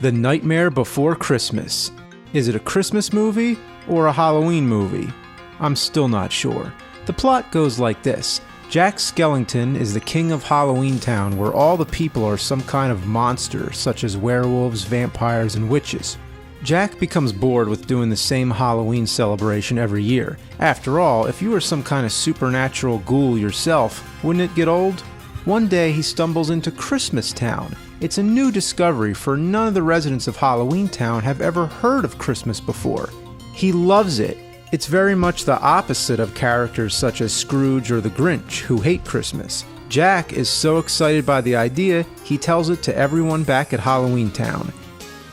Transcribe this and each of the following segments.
The Nightmare Before Christmas. Is it a Christmas movie or a Halloween movie? I'm still not sure. The plot goes like this. Jack Skellington is the king of Halloween Town, where all the people are some kind of monster, such as werewolves, vampires, and witches. Jack becomes bored with doing the same Halloween celebration every year. After all, if you were some kind of supernatural ghoul yourself, wouldn't it get old? One day he stumbles into Christmas Town. It's a new discovery, for none of the residents of Halloween Town have ever heard of Christmas before. He loves it. It's very much the opposite of characters such as Scrooge or the Grinch, who hate Christmas. Jack is so excited by the idea, he tells it to everyone back at Halloween Town.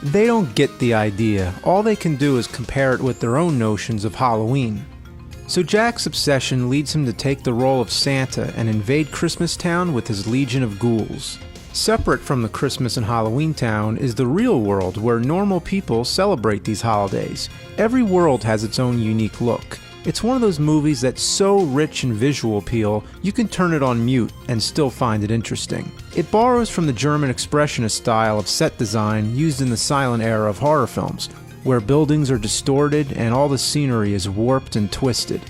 They don't get the idea. All they can do is compare it with their own notions of Halloween. So Jack's obsession leads him to take the role of Santa and invade Christmas Town with his legion of ghouls. Separate from the Christmas and Halloween Town is the real world, where normal people celebrate these holidays. Every world has its own unique look. It's one of those movies that's so rich in visual appeal, you can turn it on mute and still find it interesting. It borrows from the German expressionist style of set design used in the silent era of horror films, where buildings are distorted and all the scenery is warped and twisted.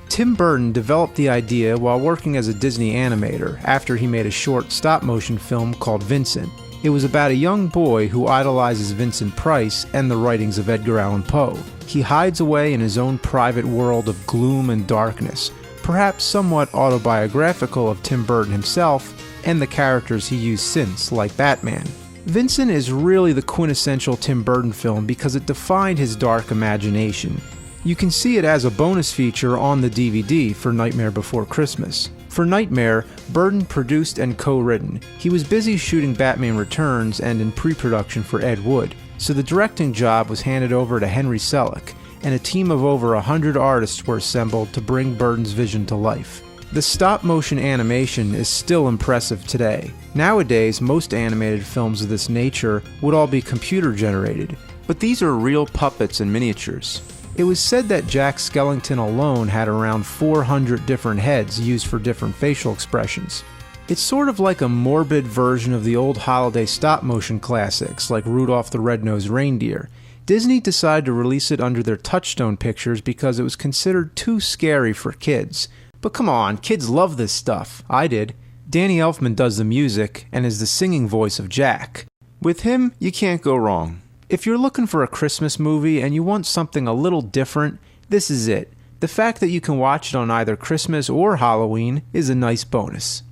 Tim Burton developed the idea while working as a Disney animator after he made a short stop-motion film called Vincent. It was about a young boy who idolizes Vincent Price and the writings of Edgar Allan Poe. He hides away in his own private world of gloom and darkness, perhaps somewhat autobiographical of Tim Burton himself and the characters he used since, like Batman. Vincent is really the quintessential Tim Burton film because it defined his dark imagination. You can see it as a bonus feature on the DVD for Nightmare Before Christmas. For Nightmare, Burton produced and co-written. He was busy shooting Batman Returns and in pre-production for Ed Wood, so the directing job was handed over to Henry Selick, and a team of over 100 artists were assembled to bring Burton's vision to life. The stop-motion animation is still impressive today. Nowadays, most animated films of this nature would all be computer-generated, but these are real puppets and miniatures. It was said that Jack Skellington alone had around 400 different heads used for different facial expressions. It's sort of like a morbid version of the old holiday stop-motion classics like Rudolph the Red-Nosed Reindeer. Disney decided to release it under their Touchstone Pictures because it was considered too scary for kids. But come on, kids love this stuff. I did. Danny Elfman does the music and is the singing voice of Jack. With him, you can't go wrong. If you're looking for a Christmas movie and you want something a little different, this is it. The fact that you can watch it on either Christmas or Halloween is a nice bonus.